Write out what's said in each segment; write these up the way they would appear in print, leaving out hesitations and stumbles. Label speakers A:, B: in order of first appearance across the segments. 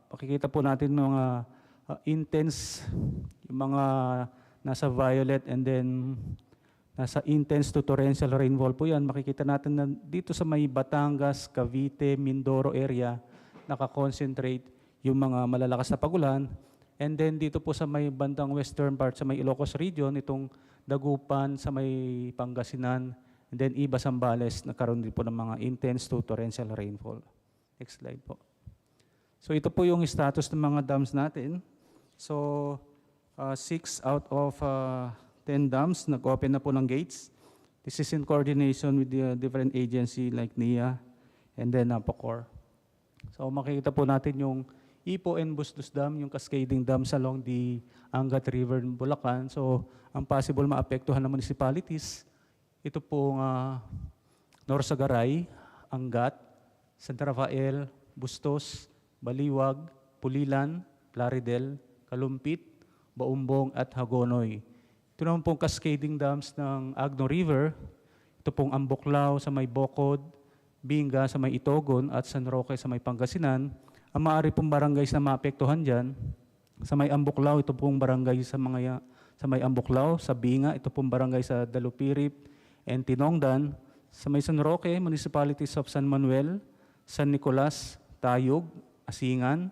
A: Pakikita po natin mga intense, yung mga nasa violet and then nasa intense to torrential rainfall po yan. Makikita natin na dito sa may Batangas, Cavite, Mindoro area, nakakoncentrate yung mga malalakas na pagulan. And then dito po sa may bandang western part, sa may Ilocos region, itong Dagupan, sa may Pangasinan, and then Iba, Zambales, nagkaroon din po ng mga intense to torrential rainfall. Next slide po. So ito po yung status ng mga dams natin. So 6 out of 10 dams nag-open na po ng gates. This is in coordination with the different agency like NIA and then POCOR. So makikita po natin yung Ipo and Bustos Dam, yung cascading dams along the Angat River in Bulacan. So ang possible maapektuhan ng municipalities, ito po Norsagaray, Angat, Santa Rafael, Bustos, Baliwag, Pulilan, Plaridel, Kalumpit, Baumbong at Hagonoy. Ito naman pong cascading dams ng Agno River. Ito pong Amboklao sa may Bocod, Binga sa may Itogon at San Roque sa may Pangasinan. Ang maaari pong barangay na maapektuhan dyan, sa may Amboklao, ito pong barangay sa may Amboklao, sa Binga, ito pong barangay sa Dalupirip and Tinongdan, sa may San Roque, municipalities of San Manuel, San Nicolas, Tayug, Asingan,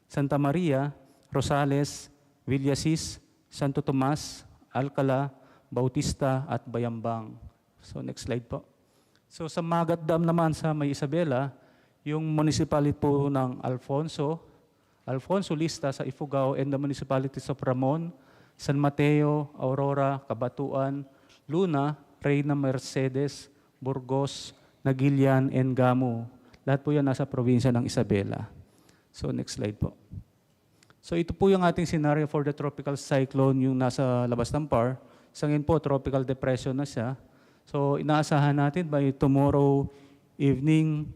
A: Santa Maria, Rosales, Villasis, Santo Tomas, Alcala, Bautista at Bayambang. So next slide po. So sa Magat Dam naman sa may Isabela, yung municipality po ng Alfonso Lista sa Ifugao and the municipalities of Ramon, San Mateo, Aurora, Cabatuan, Luna, Reyna Mercedes, Burgos, Nagilian, and Gamu. Lahat po yan nasa probinsya ng Isabela. So next slide po. So ito po yung ating scenario for the tropical cyclone, yung nasa labas ng PAR. Sa ngayon po, tropical depression na siya. So inaasahan natin by tomorrow evening,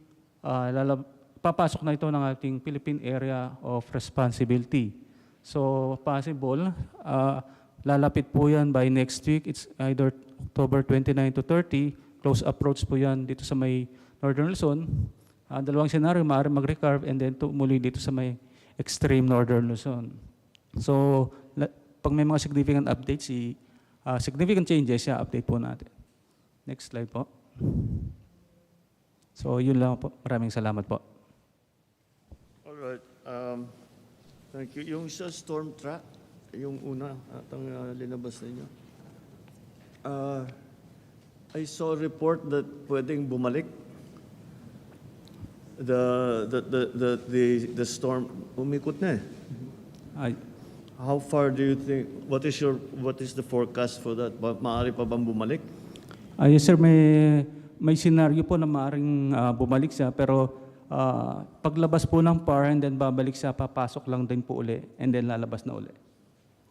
A: papasok na ito ng ating Philippine Area of Responsibility. So possible, lalapit po yan by next week. It's either October 29 to 30. Close approach po yan dito sa may Northern Luzon. Dalawang scenario, maaaring mag-recurve and then muli dito sa may extreme Northern Luzon. So pag may mga significant updates, significant changes, update po natin. Next slide po. So yun lang po. Maraming salamat po.
B: Alright. Thank you. Yung sa storm track, yung una atang linabas ninyo. I saw a report that pwedeng bumalik. The storm umikot na eh. How far do you think, what is the forecast for that? Maaari pa bang bumalik?
A: Yes sir, may senaryo po na maaaring bumalik siya, pero paglabas po ng PAR and then babalik siya, papasok lang din po uli and then lalabas na uli.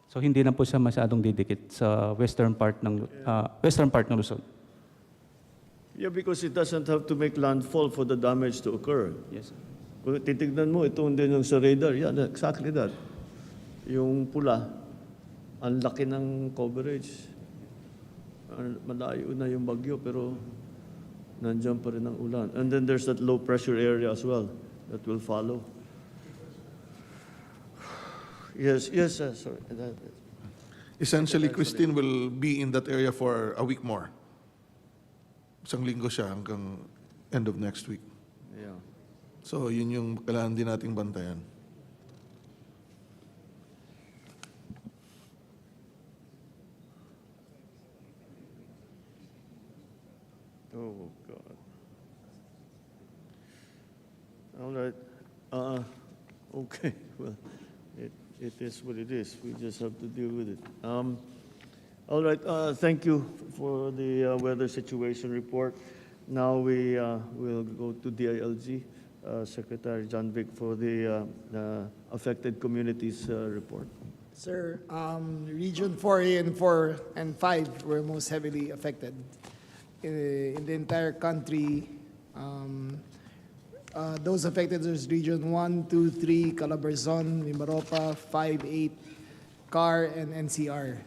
A: So hindi na po siya masyadong didikit sa western part ng Luzon.
B: Yeah, because it doesn't have to make landfall for the damage to occur.
A: Yes sir.
B: Kung titignan mo, ito din yung sa radar. Yeah, exactly that. Yung pula, ang laki ng coverage. Malayo na yung bagyo, pero nandiyan pa rin ang ulan. And then there's that low pressure area as well that will follow. Yes, sorry.
C: Essentially, Christine will be in that area for a week more. Isang linggo siya hanggang end of next week.
B: Yeah.
C: So, yun yung kailangan din nating bantayan.
B: Oh, God. All right. Okay. Well, it is what it is. We just have to deal with it. All right. Thank you for the weather situation report. Now we will go to DILG, Secretary John Vic, for the affected communities report.
D: Sir, Region 4A and 4 and 5 were most heavily affected. In the entire country, those affected is Region 1, 2, 3, Calabarzon, Mimaropa, 5, 8, CAR, and NCR.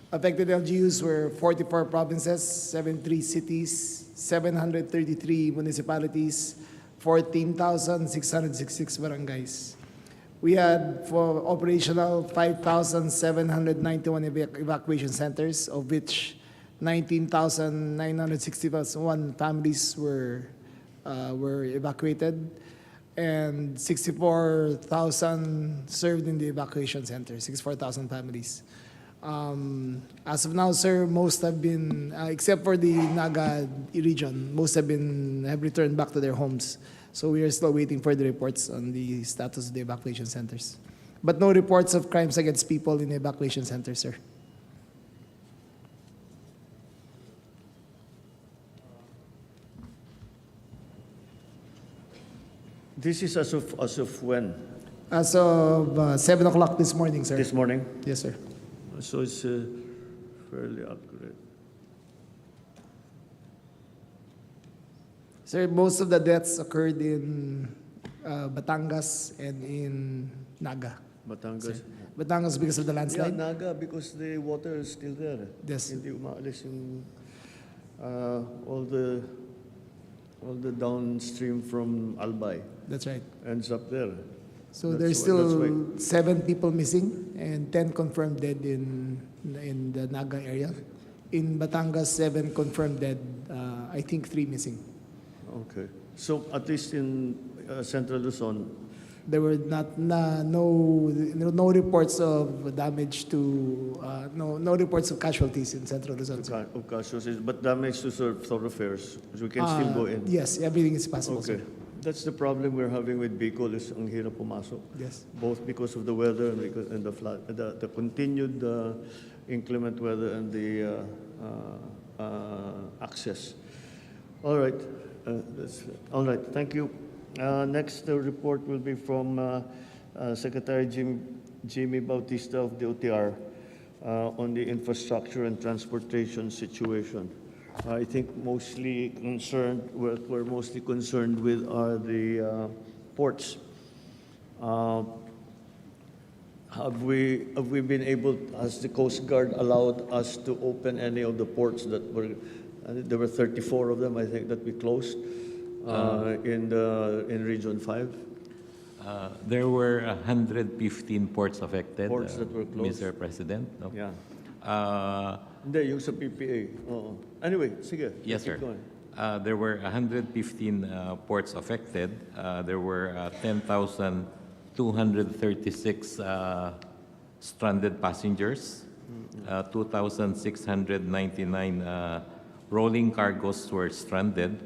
D: Affected LGUs were 44 provinces, 73 cities, 733 municipalities, 14,666 barangays. We had for operational 5,791 evacuation centers, of which 19,961 families were evacuated, and 64,000 served in the evacuation center, 64,000 families. As of now, sir, most have been, except for the Naga region, most have returned back to their homes. So we are still waiting for the reports on the status of the evacuation centers. But no reports of crimes against people in the evacuation centers, sir.
B: This is as of when?
D: As of 7 o'clock this morning, sir.
B: This morning?
D: Yes, sir.
B: So it's fairly accurate.
D: Sir, most of the deaths occurred in Batangas and in Naga.
B: Batangas.
D: Batangas because of the
B: Yeah,
D: landslide?
B: Naga, because the water is still there.
D: Yes.
B: Hindi umaalis yung all the downstream from Albay
D: That's right.
B: ends up there.
D: So
B: That's
D: there's
B: why-
D: still
B: that's
D: 7 people missing and 10 confirmed dead in the Naga area. In Batangas, 7 confirmed dead, I think 3 missing.
B: Okay. So at least in Central Luzon,
D: There were no reports of damage to, no reports of casualties in Central Luzon, sir.
B: of casualties, but damage to thoroughfares, we can still go in.
D: Yes, everything is possible,
B: Okay.
D: sir.
B: That's the problem we're having with Bicol is ang hirap pumasok.
D: Yes.
B: Both because of the weather and because and the flood, the continued inclement weather and the access. All right, all right. Thank you. Next, the report will be from Secretary Jimmy Bautista of the OTR on the infrastructure and transportation situation. I think mostly concerned, what we're mostly concerned with are the ports. Have we been able, has the Coast Guard allowed us to open any of the ports that were, there were 34 of them, I think, that we closed in Region 5?
E: There were 115 ports affected,
B: Ports that were closed.
E: Mr. President. No?
B: Yeah.
E: Hindi,
B: yung sa PPA. Oo. Anyway, sige.
E: Yes,
B: keep
E: sir.
B: going.
E: There were 115 ports affected. There were 10,236 stranded passengers. 2,699 rolling cargos were stranded.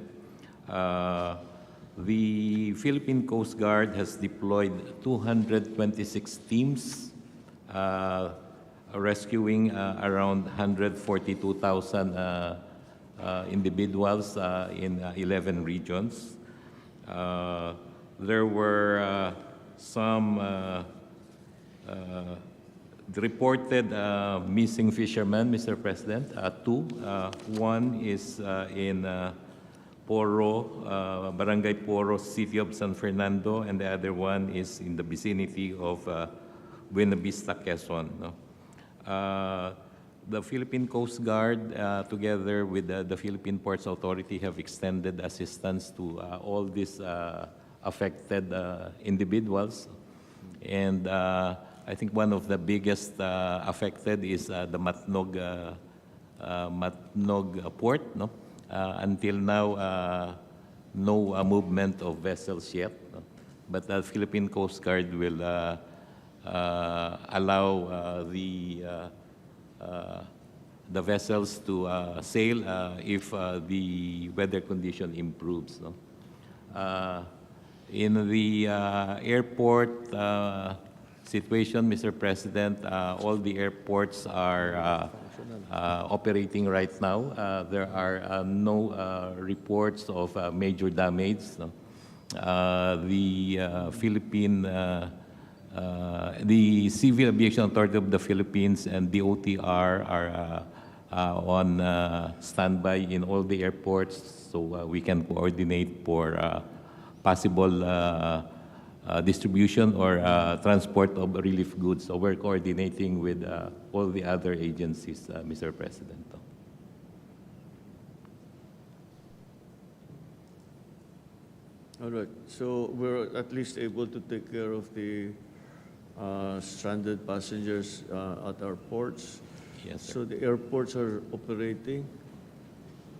E: The Philippine Coast Guard has deployed 226 teams, rescuing around 142,000 individuals in 11 regions. There were some reported missing fishermen, Mr. President, 2. One is in Poro, Barangay Poro, City of San Fernando, and the other one is in the vicinity of Buena Vista, Quezon. No? The Philippine Coast Guard, together with the Philippine Ports Authority, have extended assistance to all these affected individuals. And I think one of the biggest affected is the Matnog port. No? Until now, no movement of vessels yet. No? But the Philippine Coast Guard will allow the vessels to sail if the weather condition improves. No? In the airport situation, Mr. President, all the airports are operating right now. There are no reports of major damage. No? The Civil Aviation Authority of the Philippines and the OTR are on standby in all the airports, so we can coordinate for possible distribution or transport of relief goods. So we're coordinating with all the other agencies, Mr. President.
B: All right, so we're at least able to take care of the stranded passengers at our ports.
E: Yes, sir.
B: So the airports are operating.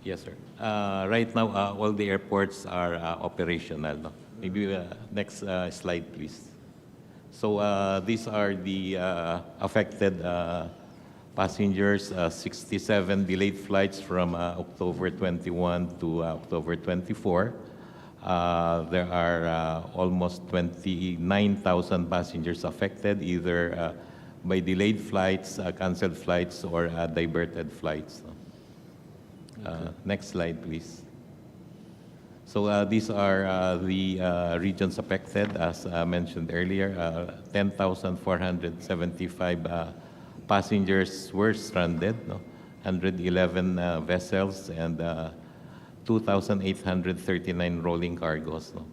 E: Yes, sir. Right now, all the airports are operational. No? Maybe next slide, please. So these are the affected passengers, 67 delayed flights from October 21 to October 24. There are almost 29,000 passengers affected, either by delayed flights, canceled flights, or diverted flights. Next slide, please. So these are the regions affected, as mentioned earlier. 10,475 passengers were stranded, no? 111 vessels, and 2,839 rolling cargos. No?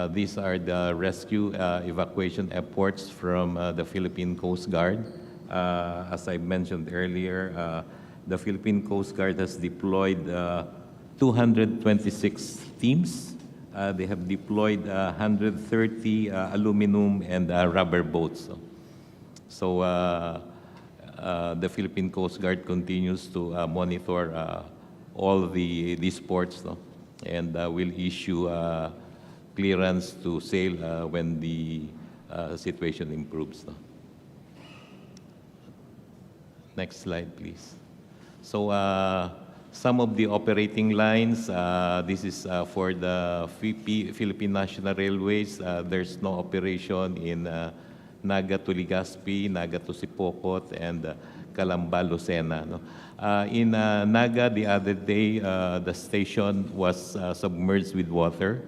E: These are the rescue evacuation efforts from the Philippine Coast Guard. As I mentioned earlier, the Philippine Coast Guard has deployed 226 teams. They have deployed 130 aluminum and rubber boats. So the Philippine Coast Guard continues to monitor all these ports, no? And will issue clearance to sail when the situation improves. No? Next slide, please. So some of the operating lines, this is for the Philippine National Railways. There's no operation in Naga to Legazpi, Naga to Sipocot, and Calamba, Lucena. No? In Naga, the other day, the station was submerged with water.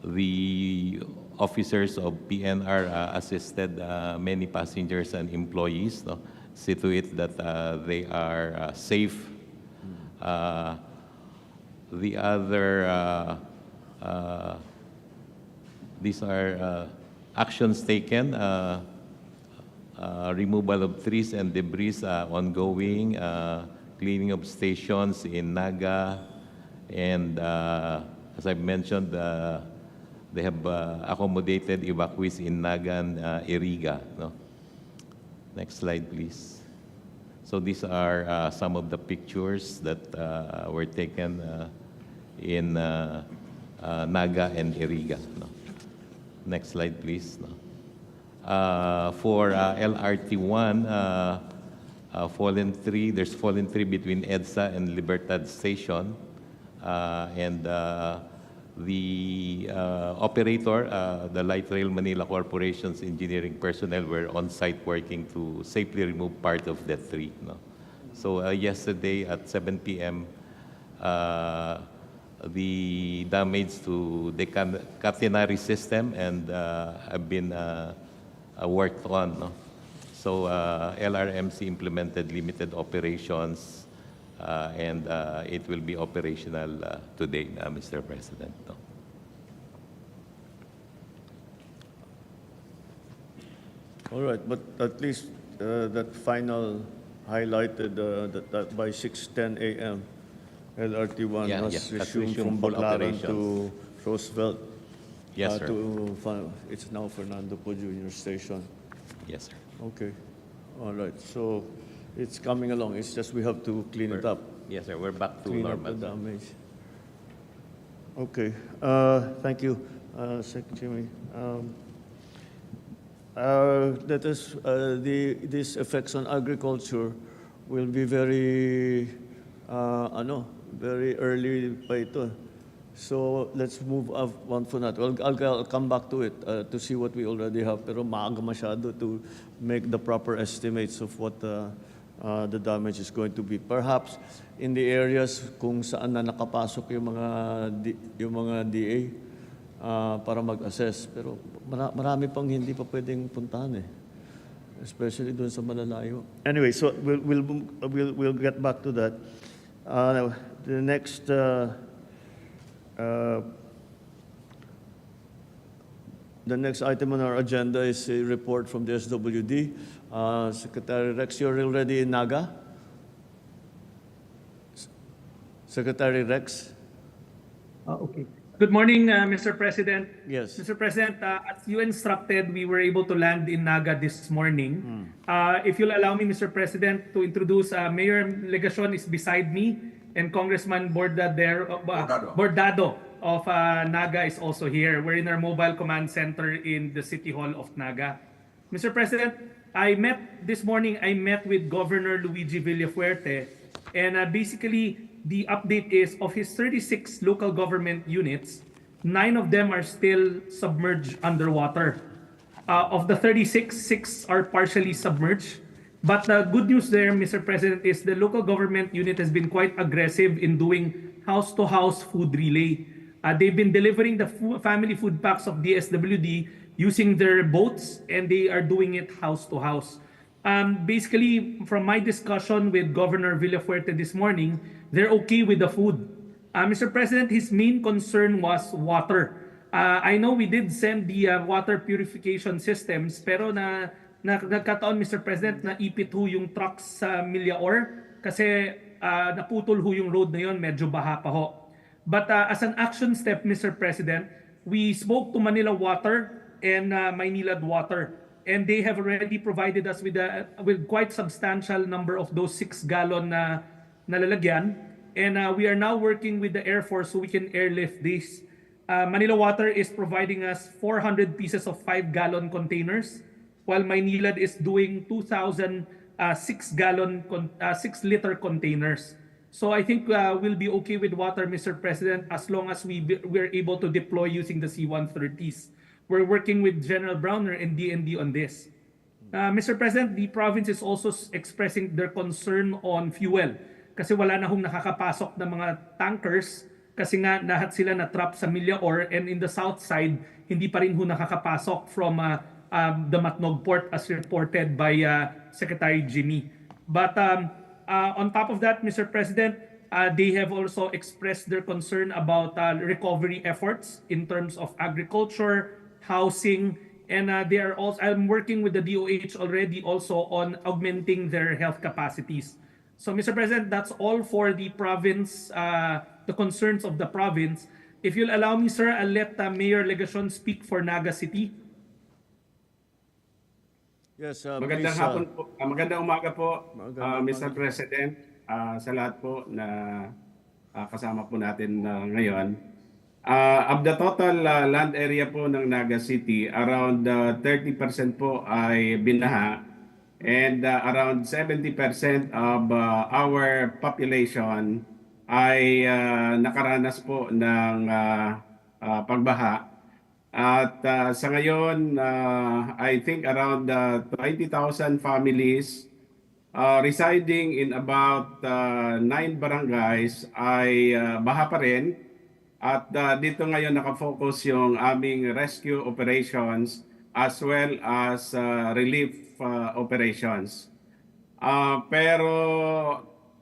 E: The officers of PNR assisted many passengers and employees, no? See to it that they are safe. The other, these are actions taken, removal of trees and debris ongoing, cleaning of stations in Naga, and as I've mentioned, they have accommodated evacuees in Naga and Iriga. No? Next slide, please. So these are some of the pictures that were taken in Naga and Iriga. No? Next slide, please. No? For LRT1, fallen tree, there's fallen tree between EDSA and Libertad Station. And the operator, the Light Rail Manila Corporation's engineering personnel were on site working to safely remove part of that tree. No? So yesterday at 7 p.m., the damage to the catenary system and have been worked on. No? So LRMC implemented limited operations and it will be operational today, Mr. President. No?
B: All right, but at least that final highlighted that by 6:10 a.m. LRT1
E: Yeah,
B: has
E: yes, has
B: resumed
E: resumed
B: from
E: full
B: Baclaran to
E: operations.
B: Roosevelt.
E: Yes, sir.
B: It's now Fernando Po Jr. Station.
E: Yes, sir.
B: Okay, all right. So it's coming along. It's just we have to clean it up.
E: Yes, sir. We're back to
B: Clean up
E: normal.
B: the damage. Okay, thank you, Secretary. That is, these effects on agriculture will be very, very early pa ito. So let's move on for that. I'll come back to it to see what we already have. Pero maaga masyado to make the proper estimates of what the damage is going to be. Perhaps in the areas kung saan na nakapasok yung mga DA para mag-assess. Pero marami pang hindi pa pwedeng puntahan eh. Especially doon sa malalayo. Anyway, so we'll get back to that. The next the next item on our agenda is a report from the DSWD. Secretary Rex, you're already in Naga? Secretary Rex?
F: Okay. Good morning, Mr. President.
B: Yes.
F: Mr. President, as you instructed, we were able to land in Naga this morning. If you'll allow me, Mr. President, to introduce Mayor Legacion is beside me, and Congressman Bordado of Naga is also here. We're in our mobile command center in the City Hall of Naga. Mr. President, this morning, I met with Governor Luigi Villafuerte, and basically, the update is of his 36 local government units, 9 of them are still submerged underwater. Of the 36, 6 are partially submerged. But the good news there, Mr. President, is the local government unit has been quite aggressive in doing house-to-house food relay. They've been delivering the family food packs of DSWD using their boats, and they are doing it house to house. Basically, from my discussion with Governor Villafuerte this morning, they're okay with the food. Mr. President, his main concern was water. I know we did send the water purification systems, pero nagkataon, Mr. President, na ipit ho yung trucks sa Millaor kasi naputol ho yung road na yon, medyo baha pa ho. But as an action step, Mr. President, we spoke to Manila Water and Maynilad Water. And they have already provided us with quite substantial number of those 6-gallon na lalagyan. And we are now working with the Air Force so we can airlift this. Manila Water is providing us 400 pieces of 5-gallon containers, while Maynilad is doing 2,000 6-liter containers. So I think we'll be okay with water, Mr. President, as long as we're able to deploy using the C-130s. We're working with General Browner and DND on this. Mr. President, the province is also expressing their concern on fuel kasi wala na hong nakakapasok na mga tankers kasi nga lahat sila na-trap sa Millaor, and in the south side, hindi pa rin ho nakakapasok from the Matnog port as reported by Secretary Jimmy. But on top of that, Mr. President, they have also expressed their concern about recovery efforts in terms of agriculture, housing, and I'm working with the DOH already also on augmenting their health capacities. So, Mr. President, that's all for the province, the concerns of the province. If you'll allow me, sir, I'll let Mayor Legacion speak for Naga City.
B: Yes,
G: Magandang
B: please,
G: hapon po. Magandang umaga po,
B: Magandang
G: Mr. President, sa lahat po na kasama po natin ngayon. Of the total land area po ng Naga City, around 30% po ay binaha, and around 70% of our population ay nakaranas po ng pagbaha. At sa ngayon, I think around 20,000 families residing in about 9 barangays ay baha pa rin. At dito ngayon nakafocus yung aming rescue operations as well as relief operations. Pero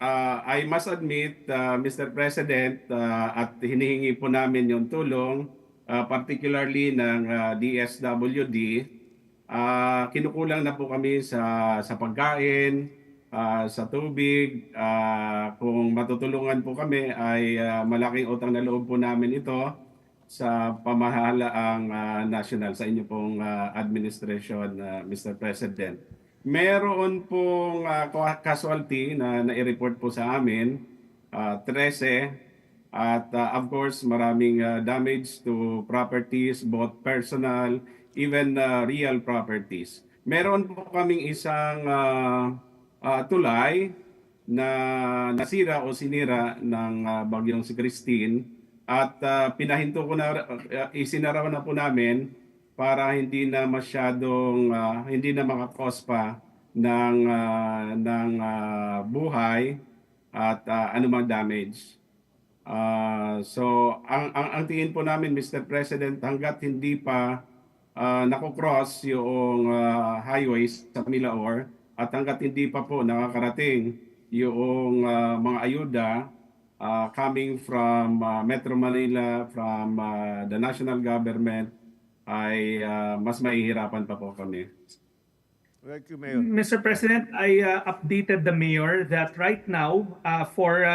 G: I must admit, Mr. President, at hinihingi po namin yung tulong, particularly ng DSWD, kinukulang na po kami sa pagkain, sa tubig. Kung matutulungan po kami ay malaking utang na loob po namin ito sa pamahalaang national, sa inyo pong administration, Mr. President. Meron pong casualty na nai-report po sa amin, 13, at of course maraming damage to properties, both personal, even real properties. Meron po kaming isang tulay na nasira o sinira ng bagyong si Christine, at isinara na po namin para hindi na masyadong hindi na makakos pa ng buhay at anumang damage. So ang tingin po namin, Mr. President, hangga't hindi pa nako-cross yung highways sa Millaor, at hangga't hindi pa po nakakarating yung mga ayuda coming from Metro Manila, from the national government, ay mas mahihirapan pa po kami.
B: Thank you, Mayor.
F: Mr. President, I updated the mayor that right now, for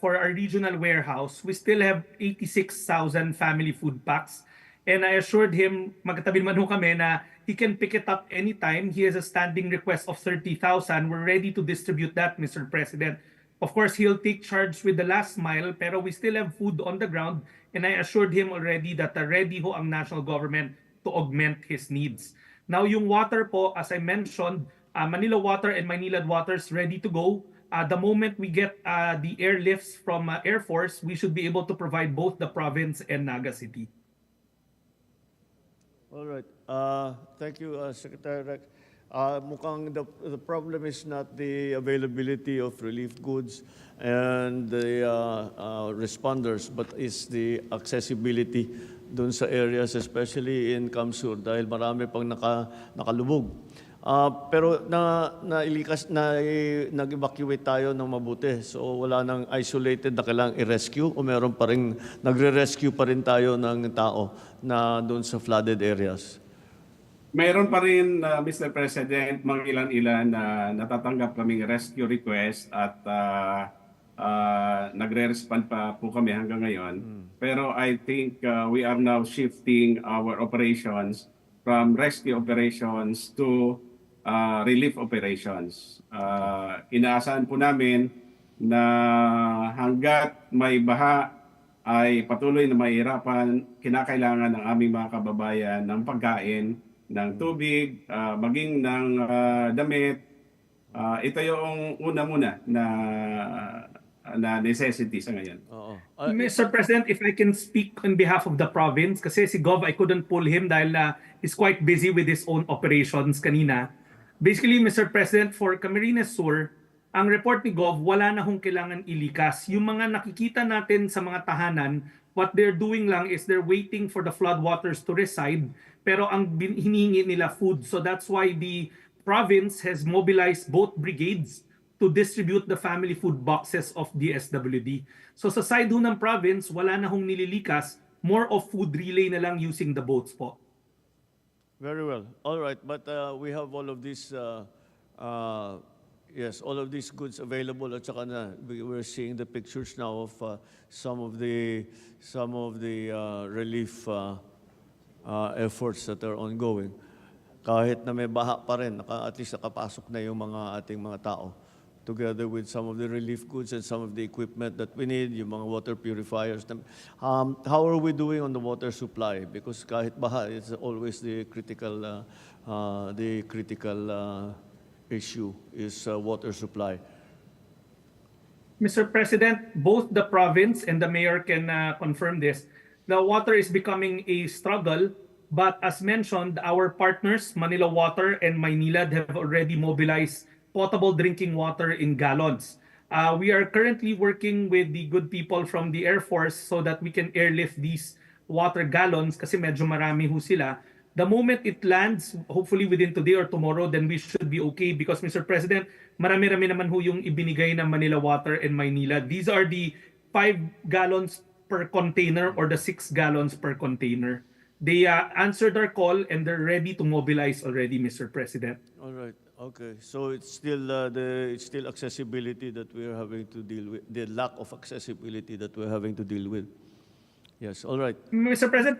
F: for our regional warehouse, we still have 86,000 family food packs. And I assured him, magkatabi man ho kami, na he can pick it up anytime. He has a standing request of 30,000. We're ready to distribute that, Mr. President. Of course, he'll take charge with the last mile, pero we still have food on the ground. And I assured him already that ready ho ang national government to augment his needs. Now, yung water po, as I mentioned, Manila Water and Maynilad Waters ready to go. The moment we get the airlifts from Air Force, we should be able to provide both the province and Naga City.
B: All right. Thank you, Secretary Rex. Mukhang the problem is not the availability of relief goods and the responders, but is the accessibility dun sa areas, especially in Kamsur, dahil marami pang nakalubog. Pero nag-evacuate tayo ng mabuti. So wala nang isolated na kailangang i-rescue o meron pa rin, nagre-rescue pa rin tayo ng tao na doon sa flooded areas.
G: Mayroon pa rin, Mr. President, mga ilan-ilan na natatanggap kaming rescue request at nagre-respond pa po kami hanggang ngayon. Pero I think we are now shifting our operations from rescue operations to relief operations. Inaasahan po namin na hanggat may baha ay patuloy na mahihirapan, kinakailangan ng aming mga kababayan ng pagkain, ng tubig, maging ng damit. Ito yung una muna na necessity sa ngayon.
F: Mr. President, if I can speak on behalf of the province, kasi si Gov, I couldn't pull him dahil he's quite busy with his own operations kanina. Basically, Mr. President, for Camarines Sur, ang report ni Gov, wala na hong kailangan ilikas. Yung mga nakikita natin sa mga tahanan, what they're doing lang is they're waiting for the floodwaters to reside, pero ang hinihingi nila food. So that's why the province has mobilized both brigades to distribute the family food boxes of DSWD. So sa side ho ng province, wala na hong nililikas, more of food relay na lang using the boats po.
B: Very well. All right, but we have all of these, yes, all of these goods available. At saka na, we're seeing the pictures now of some of the relief efforts that are ongoing. Kahit na may baha pa rin, at least nakapasok na yung mga ating mga tao, together with some of the relief goods and some of the equipment that we need, yung mga water purifiers. How are we doing on the water supply? Because kahit baha, it's always the critical issue is water supply.
F: Mr. President, both the province and the mayor can confirm this. The water is becoming a struggle, but as mentioned, our partners, Manila Water and Maynilad, have already mobilized potable drinking water in gallons. We are currently working with the good people from the Air Force so that we can airlift these water gallons kasi medyo marami ho sila. The moment it lands, hopefully within today or tomorrow, then we should be okay because, Mr. President, marami-rami naman ho yung ibinigay ng Manila Water and Maynila. These are the 5 gallons per container or the 6 gallons per container. They answered our call and they're ready to mobilize already, Mr. President.
B: All right. Okay, so it's still accessibility that we're having to deal with, the lack of accessibility that we're having to deal with. Yes, all right.
F: Mr. President,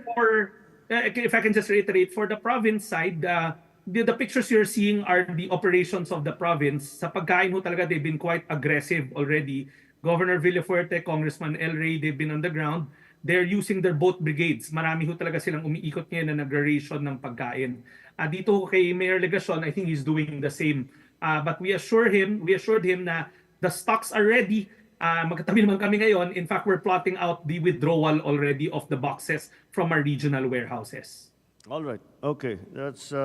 F: if I can just reiterate, for the province side, the pictures you're seeing are the operations of the province. Sa pagkain ho talaga, they've been quite aggressive already. Governor Villafuerte, Congressman El Rey, they've been on the ground. They're using their boat brigades. Marami ho talaga silang umiikot ngayon na nag-ration ng pagkain. Dito kay Mayor Legacion, I think he's doing the same. But we assured him na the stocks are ready. Magkatabi naman kami ngayon. In fact, we're plotting out the withdrawal already of the boxes from our regional warehouses.
B: All right. Okay, that's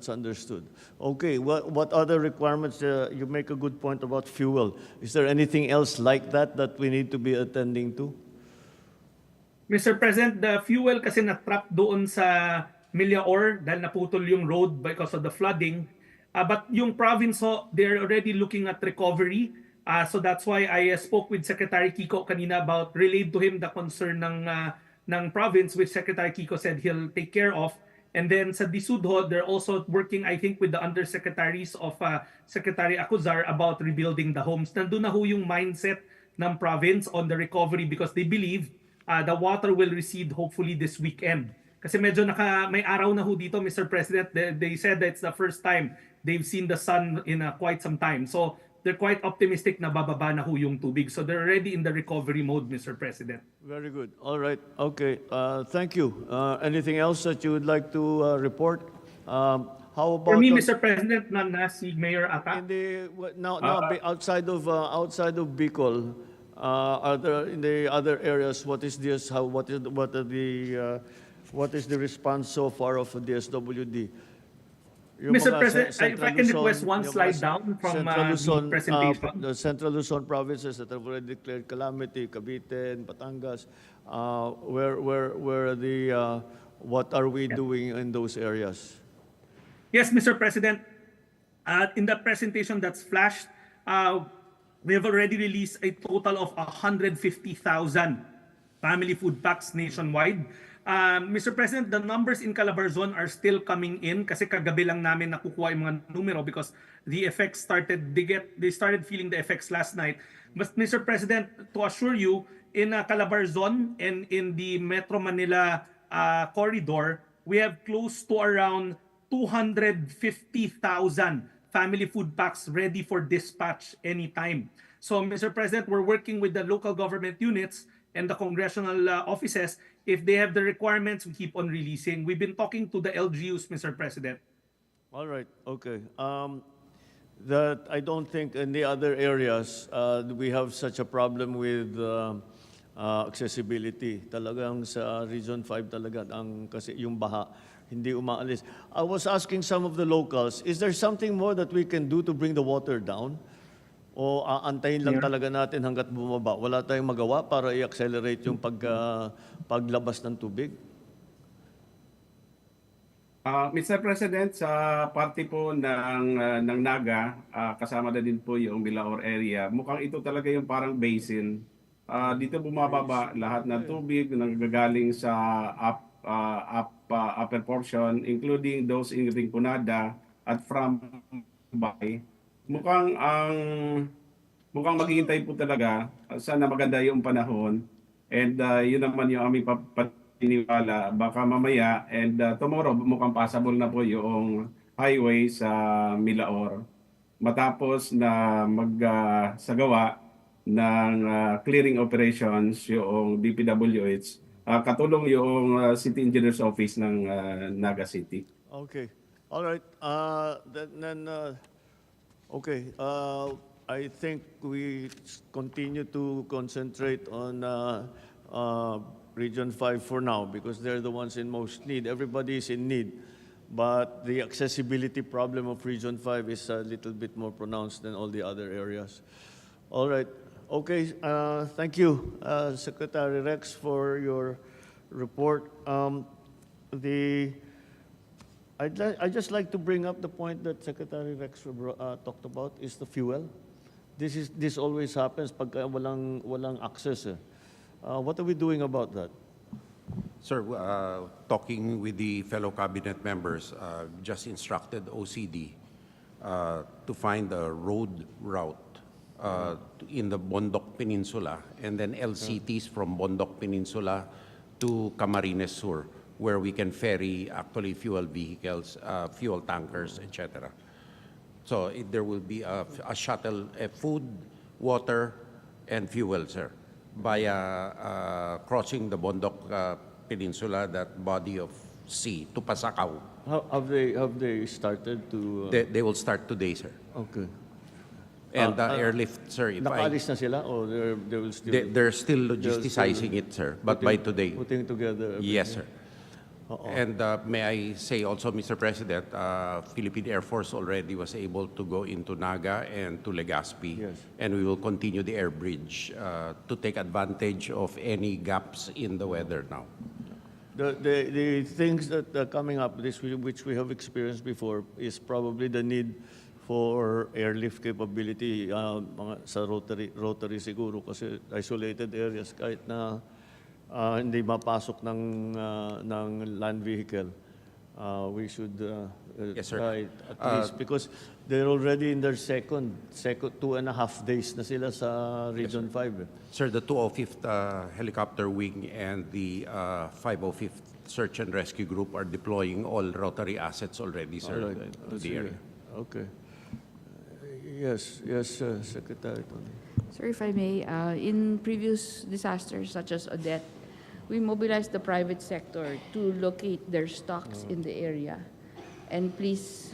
B: understood. Okay, what other requirements? You make a good point about fuel. Is there anything else like that we need to be attending to?
F: Mr. President, the fuel kasi na-trap doon sa Millaor dahil naputol yung road because of the flooding. But yung province, they're already looking at recovery. So that's why I spoke with Secretary Kiko kanina about relayed to him the concern ng province, which Secretary Kiko said he'll take care of. And then sa DSWD, they're also working, I think, with the undersecretaries of Secretary Acuzar about rebuilding the homes. Nandun na ho yung mindset ng province on the recovery because they believe the water will recede hopefully this weekend. Kasi medyo may araw na ho dito, Mr. President. They said that it's the first time they've seen the sun in quite some time. So they're quite optimistic na bababa na ho yung tubig. So they're already in the recovery mode, Mr. President.
B: Very good. All right. Okay. Thank you. Anything else that you would like to report? How about
F: For me, Mr. President, na si Mayor Ata.
B: in the outside of Bicol? Are there in the other areas? What is this? What is the response so far of DSWD? Yung
F: Mr.
B: mga
F: President, if
B: Central
F: I can request
B: Luzon,
F: one
B: yung
F: slide
B: mga
F: down from
B: Central Luzon,
F: the presentation.
B: the Central Luzon provinces that have already declared calamity, Cavite and Batangas, what are we doing in those areas?
F: Yes, Mr. President. In the presentation that's flashed, we have already released a total of 150,000 family food packs nationwide. Mr. President, the numbers in Calabarzon are still coming in kasi kagabi lang namin nakukuha yung mga numero because the effects they started feeling the effects last night. But Mr. President, to assure you, in Calabarzon and in the Metro Manila corridor, we have close to around 250,000 family food packs ready for dispatch anytime. So, Mr. President, we're working with the local government units and the congressional offices. If they have the requirements, we keep on releasing. We've been talking to the LGUs, Mr. President.
B: All right, okay. That I don't think in the other areas we have such a problem with accessibility. Talagang sa Region 5 talaga kasi yung baha hindi umaalis. I was asking some of the locals, is there something more that we can do to bring the water down? O aantayin lang talaga natin hanggat bumaba? Wala tayong magawa para i-accelerate yung paglabas ng tubig?
G: Mr. President, sa parte po ng Naga, kasama na din po yung Milaor area, mukhang ito talaga yung parang basin. Dito bumababa lahat ng tubig na nagagaling sa upper portion, including those in Rinconada at from Bay. Mukhang maghihintay po talaga. Sana maganda yung panahon. And yun naman yung aming paniniwala. Baka mamaya and tomorrow mukhang possible na po yung highway sa Milaor. Matapos na magsagawa ng clearing operations yung DPWH, katulong yung City Engineer's Office ng Naga City.
B: Okay. All right. Okay. I think we continue to concentrate on Region 5 for now because they're the ones in most need. Everybody is in need. But the accessibility problem of Region 5 is a little bit more pronounced than all the other areas. All right. Okay. Thank you, Secretary Rex, for your report. I'd just like to bring up the point that Secretary Rex talked about is the fuel. This always happens pag walang access. What are we doing about that?
H: Sir, talking with the fellow cabinet members, just instructed OCD to find a road route in the Bondok Peninsula and then LCTs from Bondok Peninsula to Camarines Sur, where we can ferry actually fuel vehicles, fuel tankers, etc. So there will be a shuttle, food, water, and fuel, sir, via crossing the Bondok Peninsula, that body of sea, to Pasakaw.
B: Have they started to?
H: They will start today, sir.
B: Okay.
H: And airlift, sir,
B: Nakaalis na sila or they will still?
H: they're still logisticizing it, sir, but by today.
B: Putting together.
H: Yes, sir. And may I say also, Mr. President, Philippine Air Force already was able to go into Naga and to Legazpi.
B: Yes.
H: And we will continue the air bridge to take advantage of any gaps in the weather now.
B: The things that are coming up, which we have experienced before, is probably the need for airlift capability mga sa rotary siguro kasi isolated areas kahit na hindi mapasok ng land vehicle. we should
H: Yes, sir.
B: try at least because they're already in their second 2.5 days na sila sa Region 5.
H: Sir, the 205th Helicopter Wing and the 505th Search and Rescue Group are deploying all Rotary assets already, sir,
B: Alright.
H: to the
B: Sige.
H: area.
B: Okay. Yes, Secretary Tony.
I: Sir, if I may, in previous disasters such as Odette, we mobilized the private sector to locate their stocks in the area. And please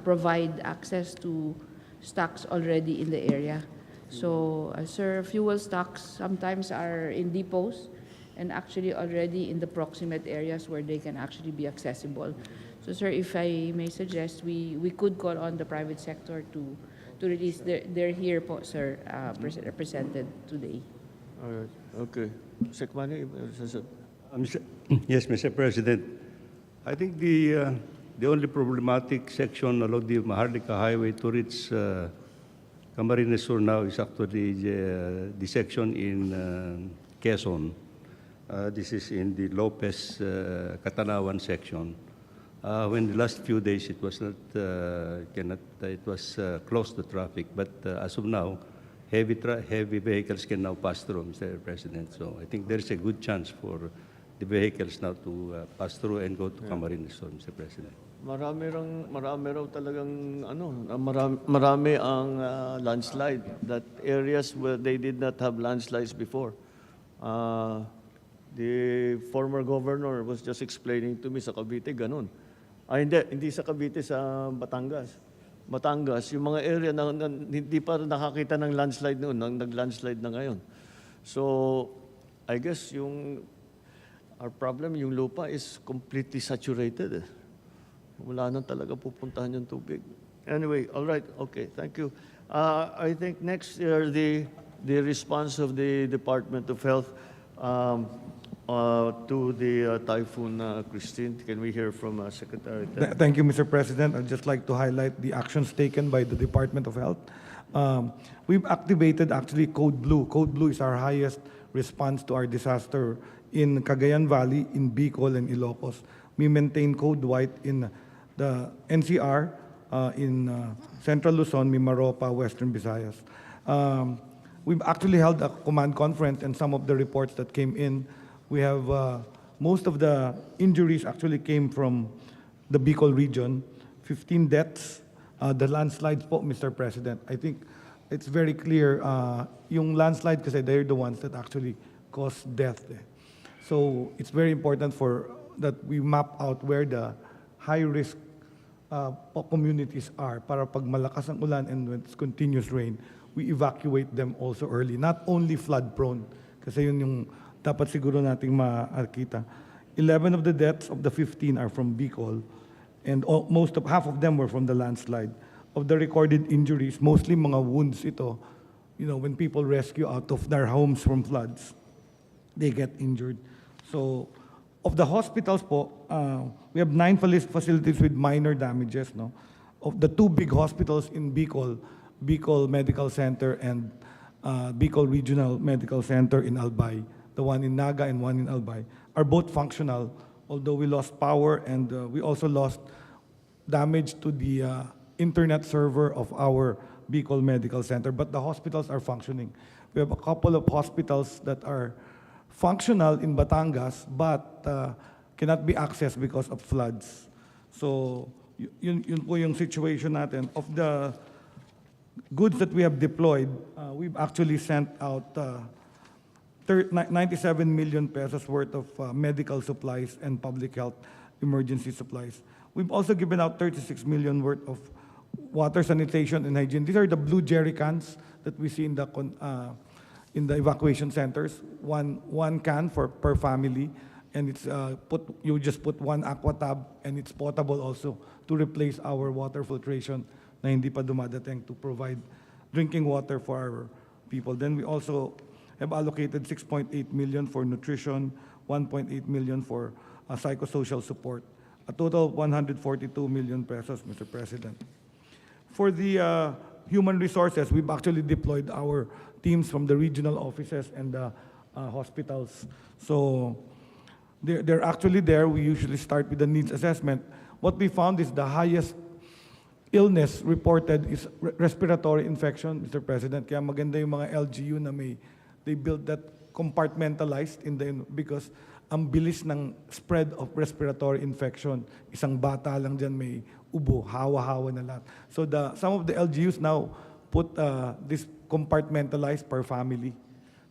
I: provide access to stocks already in the area. So, sir, fuel stocks sometimes are in depots and actually already in the proximate areas where they can actually be accessible. So, sir, if I may suggest, we could call on the private sector to release their here po, sir, represented today.
B: All right. Okay. Sekmani,
J: Yes, Mr. President. I think the only problematic section along the Maharlika Highway to reach Camarines Sur now is actually the section in Quezon. This is in the Lopez Catanawan section. When the last few days it was not it was closed to traffic, but as of now, heavy vehicles can now pass through, Mr. President. So I think there is a good chance for the vehicles now to pass through and go to Camarines Sur, Mr. President.
B: marami raw talagang marami ang landslide, that areas where they did not have landslides before. The former governor was just explaining to me sa Cavite, ganun. Hindi sa Cavite, sa Batangas. Batangas, yung mga area na hindi pa nakakita ng landslide noon, nag-landslide na ngayon. So, I guess our problem, yung lupa is completely saturated. Wala na talaga pupuntahan yung tubig. Anyway, all right, okay, thank you. I think next year, the response of the Department of Health to the typhoon, Christine. Can we hear from Secretary?
K: Thank you, Mr. President. I'd just like to highlight the actions taken by the Department of Health. We've activated actually Code Blue. Code Blue is our highest response to our disaster in Cagayan Valley, in Bicol, and Ilocos. We maintain Code White in the NCR, in Central Luzon, Mimaropa, Western Visayas. We've actually held a command conference, and some of the reports that came in, we have most of the injuries actually came from the Bicol region, 15 deaths. The landslides po, Mr. President, I think it's very clear, yung landslide kasi they're the ones that actually cause death. So it's very important that we map out where the high-risk communities are para pag malakas ang ulan and when it's continuous rain, we evacuate them also early. Not only flood-prone, kasi yun yung dapat siguro nating makita. 11 of the deaths of the 15 are from Bicol, and half of them were from the landslide. Of the recorded injuries, mostly mga wounds ito, when people rescue out of their homes from floods, they get injured. So, of the hospitals po, we have 9 facilities with minor damages. No? Of the 2 big hospitals in Bicol, Bicol Medical Center and Bicol Regional Medical Center in Albay, the one in Naga and one in Albay, are both functional, although we lost power and we also lost damage to the internet server of our Bicol Medical Center, but the hospitals are functioning. We have a couple of hospitals that are functional in Batangas, but cannot be accessed because of floods. So, yun po yung situation natin. Of the goods that we have deployed, we've actually sent out 97 million pesos worth of medical supplies and public health emergency supplies. We've also given out 36 million worth of water sanitation and hygiene. These are the blue jerry cans that we see in the evacuation centers. One can per family, and it's you just put one aqua tab, and it's potable also to replace our water filtration na hindi pa dumadating to provide drinking water for our people. Then we also have allocated 6.8 million for nutrition, 1.8 million for psychosocial support, a total of 142 million pesos, Mr. President. For the human resources, we've actually deployed our teams from the regional offices and the hospitals. So They're actually there. We usually start with the needs assessment. What we found is the highest illness reported is respiratory infection, Mr. President. Kaya maganda yung mga LGU na they build that compartmentalized because ang bilis ng spread of respiratory infection. Isang bata lang dyan may ubo, hawa-hawa na lahat. So some of the LGUs now put this compartmentalized per family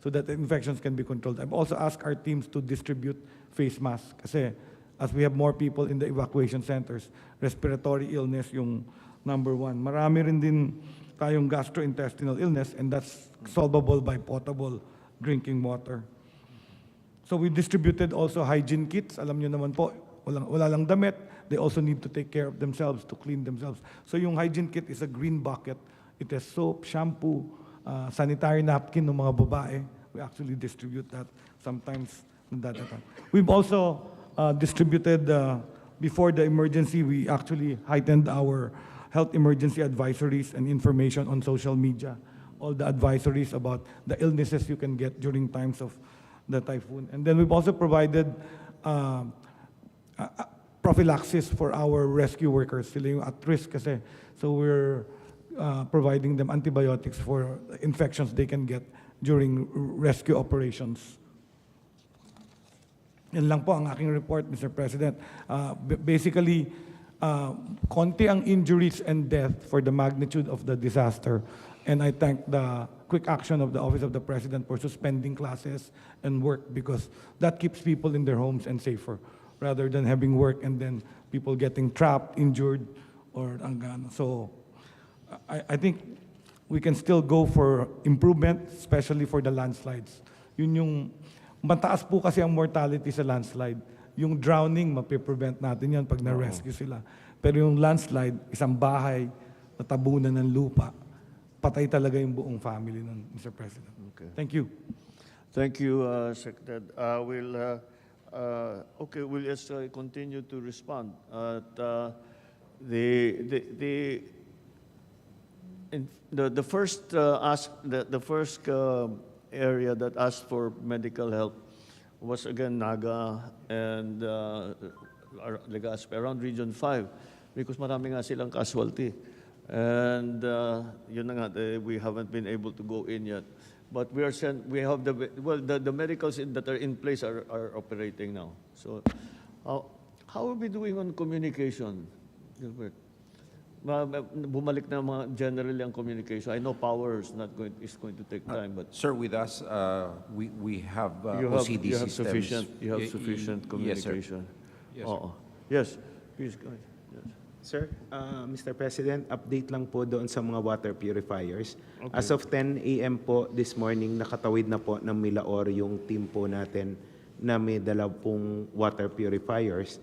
K: so that the infections can be controlled. I've also asked our teams to distribute face masks kasi as we have more people in the evacuation centers, respiratory illness yung number one. Marami rin din tayong gastrointestinal illness and that's solvable by potable drinking water. So we distributed also hygiene kits. Alam nyo naman po, wala lang damit. They also need to take care of themselves, to clean themselves. So yung hygiene kit is a green bucket. It has soap, shampoo, sanitary napkin ng mga babae. We actually distribute that sometimes. We've also distributed, before the emergency, we actually heightened our health emergency advisories and information on social media. All the advisories about the illnesses you can get during times of the typhoon. And then we've also provided prophylaxis for our rescue workers. Sila yung at risk kasi. So we're providing them antibiotics for infections they can get during rescue operations. Yan lang po ang aking report, Mr. President. Basically, konti ang injuries and death for the magnitude of the disaster. And I thank the quick action of the Office of the President for suspending classes and work because that keeps people in their homes and safer rather than having work and then people getting trapped, injured, or so I think we can still go for improvement, especially for the landslides. Yun yung mataas po kasi ang mortality sa landslide. Yung drowning, mapiprevent natin yan pag na-rescue sila. Pero yung landslide, isang bahay, natabunan ng lupa, patay talaga yung buong family nun, Mr. President.
B: Okay.
K: Thank you.
B: Thank you, Secretary. We'll just continue to respond. The first area that asked for medical help was again Naga and Legazpi, around Region 5, because marami nga silang casualty. And yun na nga, we haven't been able to go in yet. But we have the medicals that are in place are operating now. So how are we doing on communication, Gilbert? Bumalik na generally ang communication. I know power is going to take time, but
H: Sir, with us, we have
B: you
H: OCD
B: have
H: systems.
B: sufficient communication.
H: Yes, sir.
B: Yes, please go ahead. Yes.
L: Sir, Mr. President, update lang po doon sa mga water purifiers.
B: Okay.
L: As of 10 a.m. po this morning, nakatawid na po ng Milaor yung team po natin na may dala pong water purifiers.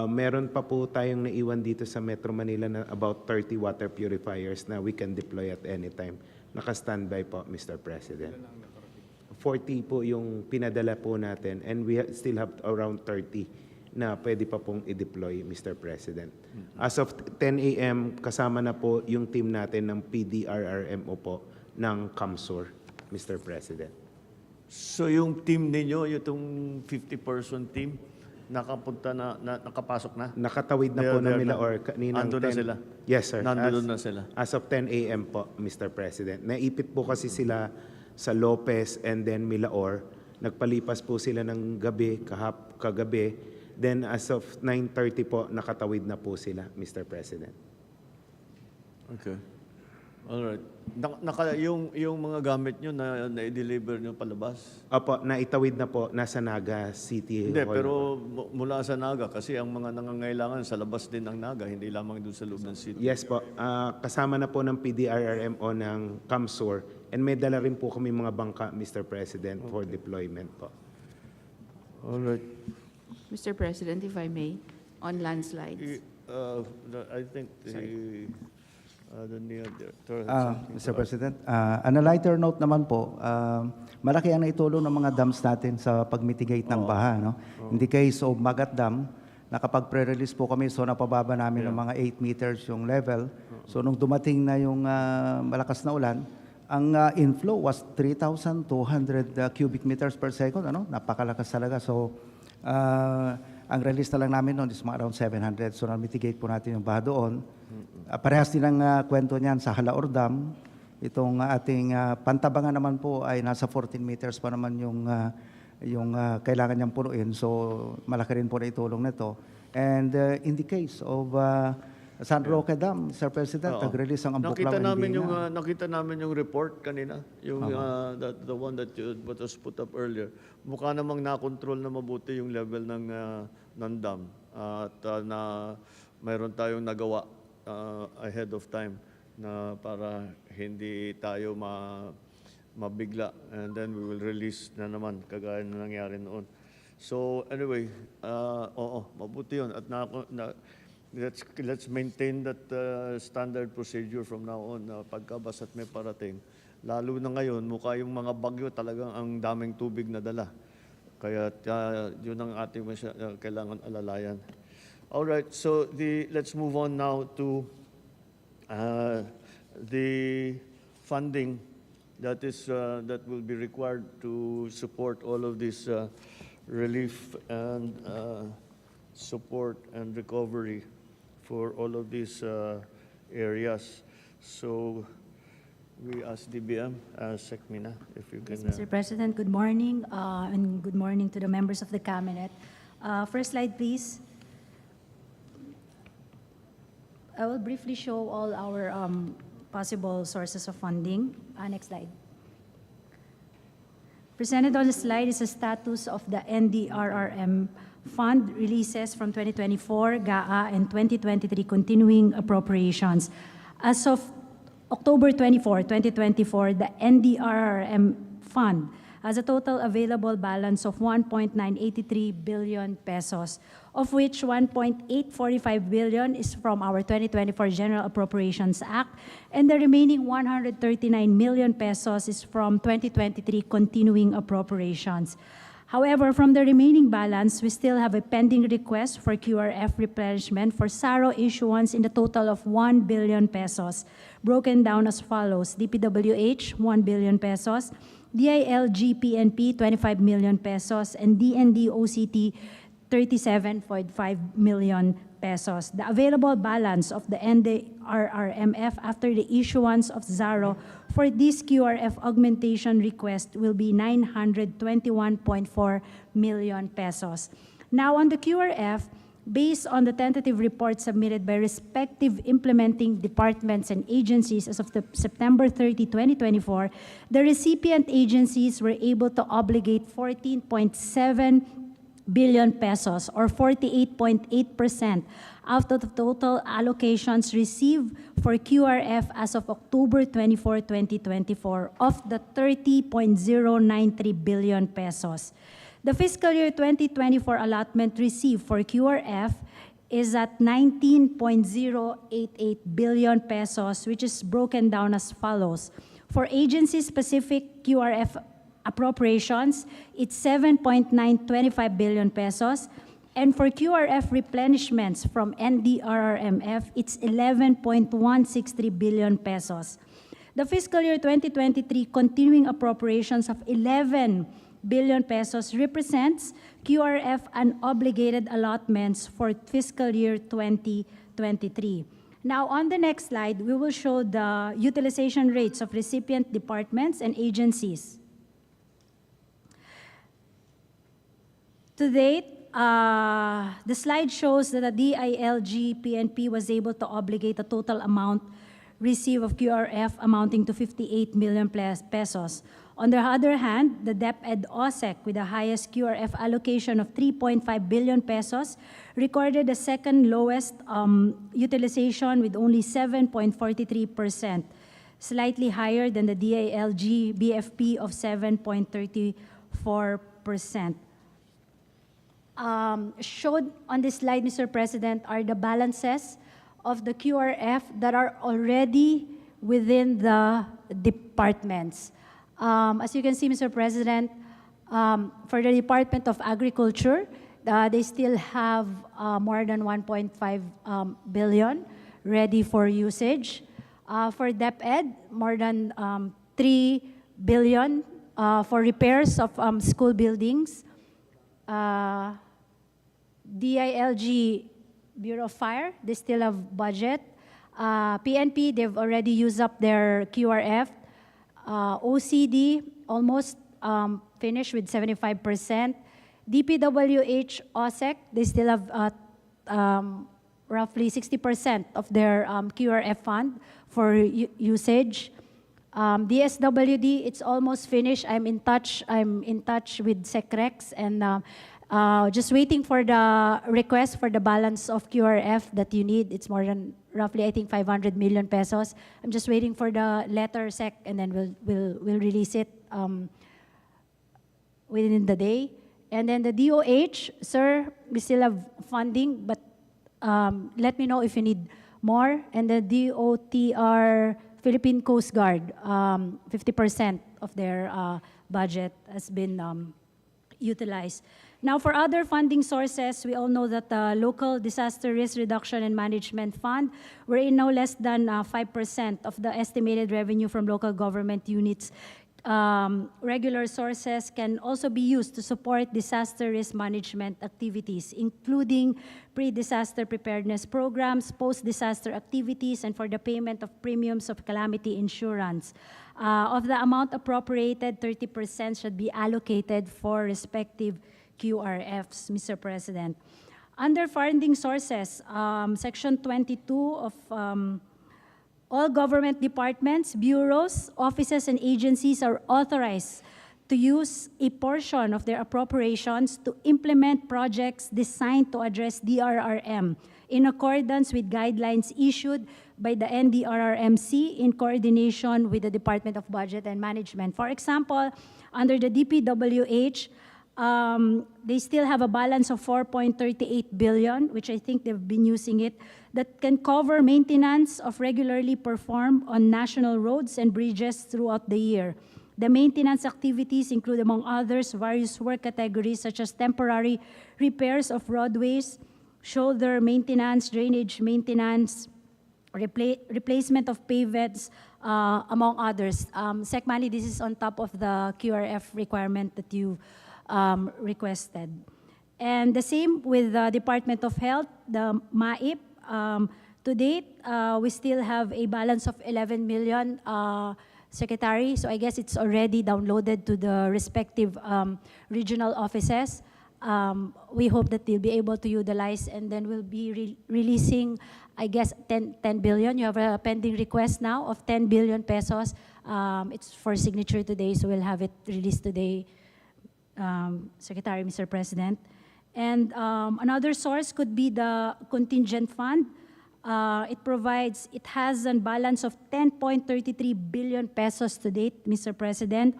L: Meron pa po tayong naiwan dito sa Metro Manila na about 30 water purifiers na we can deploy at any time. Naka-standby po, Mr. President. 40 po yung pinadala po natin and we still have around 30 na pwede pa pong i-deploy, Mr. President. As of 10 a.m., kasama na po yung team natin ng PDRRMO po ng CAMSUR, Mr. President.
B: So yung team ninyo, yung 50-person team, nakapasok na?
L: Nakatawid na po ng Milaor kaninang
B: Nandun na sila?
L: Yes, sir.
B: Nandun na sila?
L: As of 10 a.m. po, Mr. President. Naipit po kasi sila sa Lopez and then Milaor. Nagpalipas po sila ng gabi, kagabi. Then as of 9:30 po, nakatawid na po sila, Mr. President.
B: Okay. Alright. Yung mga gamit nyo na-deliver nyo palabas?
L: Opo, naitawid na po, nasa Naga City
B: Hindi,
L: Hall.
B: pero mula sa Naga, kasi ang mga nangangailangan sa labas din ng Naga, hindi lamang doon sa loob ng city.
L: Yes po, kasama na po ng PDRRMO ng CAMSUR and may dala rin po kami mga bangka, Mr. President, for deployment po.
B: Alright.
I: Mr. President, if I may, on landslides.
B: I think the near director.
M: Mr. President, on a lighter note naman po, malaki ang naitulong ng mga dams natin sa pag-mitigate ng baha. No? In the case of Magat Dam, nakapag-pre-release po kami, so napababa namin ng mga 8 meters yung level. So nung dumating na yung malakas na ulan, ang inflow was 3,200 cubic meters per second. Ano? Napakalakas talaga. So Ang release na lang namin noon is mga around 700. So na-mitigate po natin yung baha doon. Parehas din ang kwento niyan sa Halaor Dam. Itong ating pantabangan naman po ay nasa 14 meters pa naman yung kailangan niyang punuin. So malaki rin po na itulong nito. And in the case of San Roque Dam, Sir President, nag-release ang Ambuklang.
B: Nakita namin yung report kanina, yung the one that was put up earlier. Mukha namang nakontrol na mabuti yung level ng dam at na mayroon tayong nagawa ahead of time na para hindi tayo mabigla, and then we will release na naman kagaya na nangyari noon. So anyway, mabuti yun at let's maintain that standard procedure from now on. Pagkabasta't may parating, lalo na ngayon, mukha yung mga bagyo talagang ang daming tubig na dala. Kaya yun ang ating kailangan alalayan. All right, so let's move on now to the funding that will be required to support all of this relief and support and recovery for all of these areas. So we ask DBM, Sekmina, if you can.
N: Yes, Mr. President, good morning, and good morning to the members of the Cabinet. First slide, please. I will briefly show all our possible sources of funding. Next slide. Presented on the slide is a status of the NDRRM fund releases from 2024, GAA, and 2023 continuing appropriations. As of October 24, 2024, the NDRRM fund has a total available balance of 1.983 billion pesos, of which 1.845 billion is from our 2024 General Appropriations Act, and the remaining 139 million pesos is from 2023 continuing appropriations. However, from the remaining balance, we still have a pending request for QRF replenishment for SARO issuance in the total of 1 billion pesos, broken down as follows: DPWH, 1 billion pesos, DILG PNP, 25 million pesos, and DND OCT, 37.5 million pesos. The available balance of the NDRRMF after the issuance of ZARO for this QRF augmentation request will be 921.4 million pesos. Now on the QRF, based on the tentative report submitted by respective implementing departments and agencies as of September 30, 2024, the recipient agencies were able to obligate 14.7 billion pesos or 48.8% out of the total allocations received for QRF as of October 24, 2024 of the 30.093 billion pesos. The fiscal year 2024 allotment received for QRF is at 19.088 billion pesos, which is broken down as follows. For agency-specific QRF appropriations, it's 7.925 billion pesos. And for QRF replenishments from NDRRMF, it's 11.163 billion pesos. The fiscal year 2023 continuing appropriations of 11 billion pesos represents QRF unobligated allotments for fiscal year 2023. Now, on the next slide, we will show the utilization rates of recipient departments and agencies. To date, the slide shows that the DILG PNP was able to obligate a total amount received of QRF amounting to 58 million pesos. On the other hand, the DepEd OSEC, with the highest QRF allocation of 3.5 billion pesos, recorded the second lowest utilization with only 7.43%, slightly higher than the DILG BFP of 7.34%. Showed on this slide, Mr. President, are the balances of the QRF that are already within the departments. As you can see, Mr. President, for the Department of Agriculture, they still have more than 1.5 billion ready for usage. For DepEd, more than 3 billion for repairs of school buildings. DILG, Bureau of Fire, they still have budget. PNP, they've already used up their QRF. OCD, almost finished with 75%. DPWH, OSEC, they still have roughly 60% of their QRF fund for usage. DSWD, it's almost finished. I'm in touch with SecRex and just waiting for the request for the balance of QRF that you need. It's more than roughly, I think, 500 million pesos. I'm just waiting for the letter, Sec, and then we'll release it within the day. And then the DOH, sir, we still have funding, but let me know if you need more. And the DOTR, Philippine Coast Guard, 50% of their budget has been utilized. Now, for other funding sources, we all know that the Local Disaster Risk Reduction and Management Fund, we're in no less than 5% of the estimated revenue from local government units. Regular sources can also be used to support disaster risk management activities, including pre-disaster preparedness programs, post-disaster activities, and for the payment of premiums of calamity insurance. Of the amount appropriated, 30% should be allocated for respective QRFs, Mr. President. Under funding sources, Section 22 of all government departments, bureaus, offices, and agencies are authorized to use a portion of their appropriations to implement projects designed to address DRRM in accordance with guidelines issued by the NDRRMC in coordination with the Department of Budget and Management. For example, under the DPWH, they still have a balance of 4.38 billion, which I think they've been using it, that can cover maintenance of regularly performed on national roads and bridges throughout the year. The maintenance activities include, among others, various work categories such as temporary repairs of roadways, shoulder maintenance, drainage maintenance, replacement of pavements, among others. SecMani, this is on top of the QRF requirement that you requested. And the same with the Department of Health, the MAIP. To date, we still have a balance of 11 million, Secretary. So I guess it's already downloaded to the respective regional offices. We hope that they'll be able to utilize, and then we'll be releasing, I guess, 10 billion. You have a pending request now of 10 billion pesos. It's for signature today, so we'll have it released today, Secretary, Mr. President. And another source could be the contingent fund. It has a balance of 10.33 billion pesos to date, Mr. President.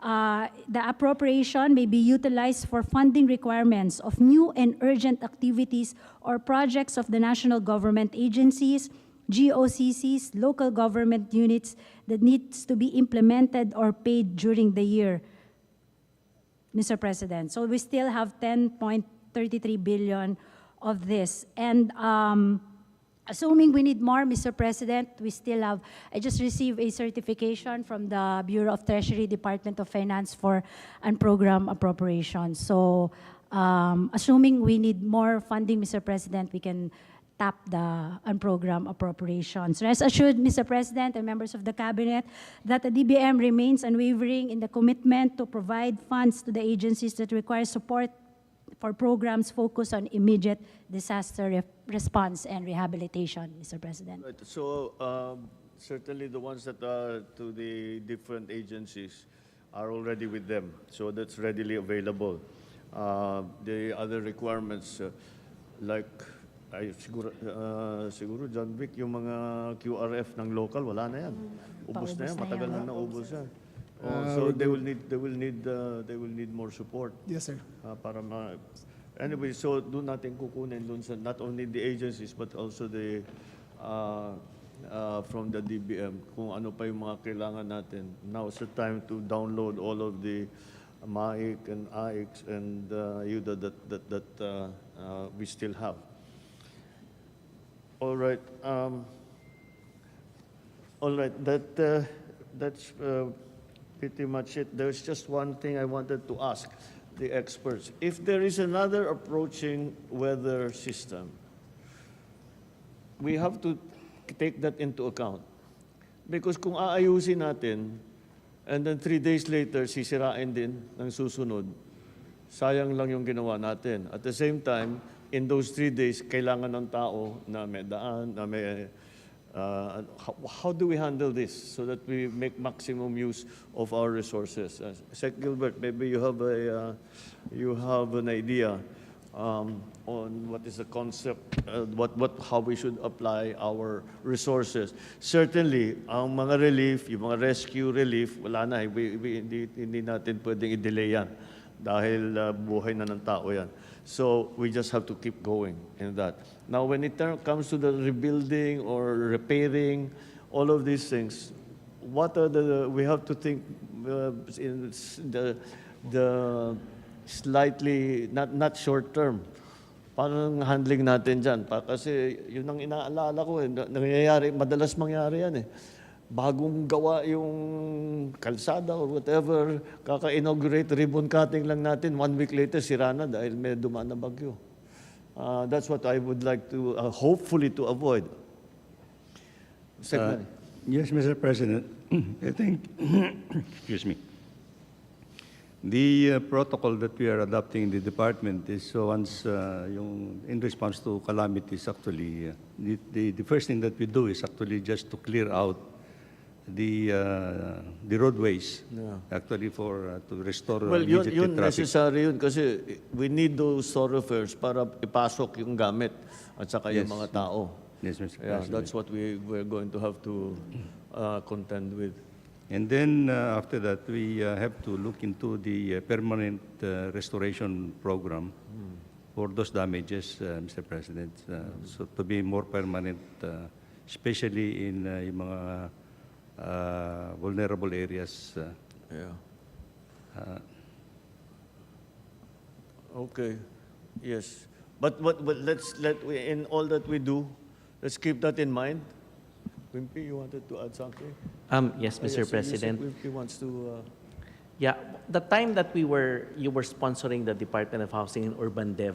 N: The appropriation may be utilized for funding requirements of new and urgent activities or projects of the national government agencies, GOCCs, local government units that needs to be implemented or paid during the year, Mr. President. So we still have 10.33 billion of this. And assuming we need more, Mr. President, we still have, I just received a certification from the Bureau of Treasury, Department of Finance for unprogrammed appropriations. So assuming we need more funding, Mr. President, we can tap the unprogrammed appropriations. Rest assured, Mr. President and members of the Cabinet, that the DBM remains unwavering in the commitment to provide funds to the agencies that require support for programs focused on immediate disaster response and rehabilitation, Mr. President.
B: Right. So certainly the ones that are to the different agencies are already with them, so that's readily available. The other requirements, like siguro John Vic, yung mga QRF ng local, wala na yan. Ubus na yan, matagal na naubos yan. So they will need more support.
D: Yes, sir.
B: Anyway, so doon natin kukunin doon sa not only the agencies but also the from the DBM kung ano pa yung mga kailangan natin. Now is the time to download all of the MAIC and AICs and UDA that we still have. All right. That's pretty much it. There's just one thing I wanted to ask. the experts. If there is another approaching weather system, we have to take that into account. Because kung aayusin natin, and then 3 days later, sisirain din ng susunod, sayang lang yung ginawa natin. At the same time, in those 3 days, kailangan ng tao na may daan, na may... how do we handle this so that we make maximum use of our resources? Sec Gilbert, maybe you have an idea on what is the concept, how we should apply our resources. Certainly, ang mga relief, yung mga rescue relief, wala na, hindi natin pwedeng i-delay yan dahil buhay na ng tao yan. So we just have to keep going in that. Now, when it comes to the rebuilding or repairing, all of these things, what are we have to think in the slightly, not short term. Paano ang handling natin dyan? Kasi yun ang inaalala ko, nangyayari, madalas mangyari yan eh. Bagong gawa yung kalsada or whatever, kaka-inaugurate, ribbon cutting lang natin, 1 week later, sira na dahil may dumaan na bagyo. That's what I would like to, hopefully to avoid.
J: Yes, Mr. President. I think, excuse me, the protocol that we are adopting in the department is once in response to calamities, actually, the first thing that we do is actually just to clear out the roadways, actually to restore immediately
B: yun
J: traffic.
B: necessary yun kasi we need those thoroughfares para ipasok yung gamit at saka yung mga tao.
J: Yes, Mr.
B: Yeah,
J: President.
B: that's what we're going to have to contend with.
J: And then after that, we have to look into the permanent restoration program for those damages, Mr. President. So to be more permanent, especially in yung mga vulnerable areas.
B: Okay. Yes. But in all that we do, let's keep that in mind. Wimpy, you wanted to add something?
O: Yes, Mr. President.
B: Wimpy wants to...
O: Yeah, the time that you were sponsoring the Department of Housing and Urban Dev,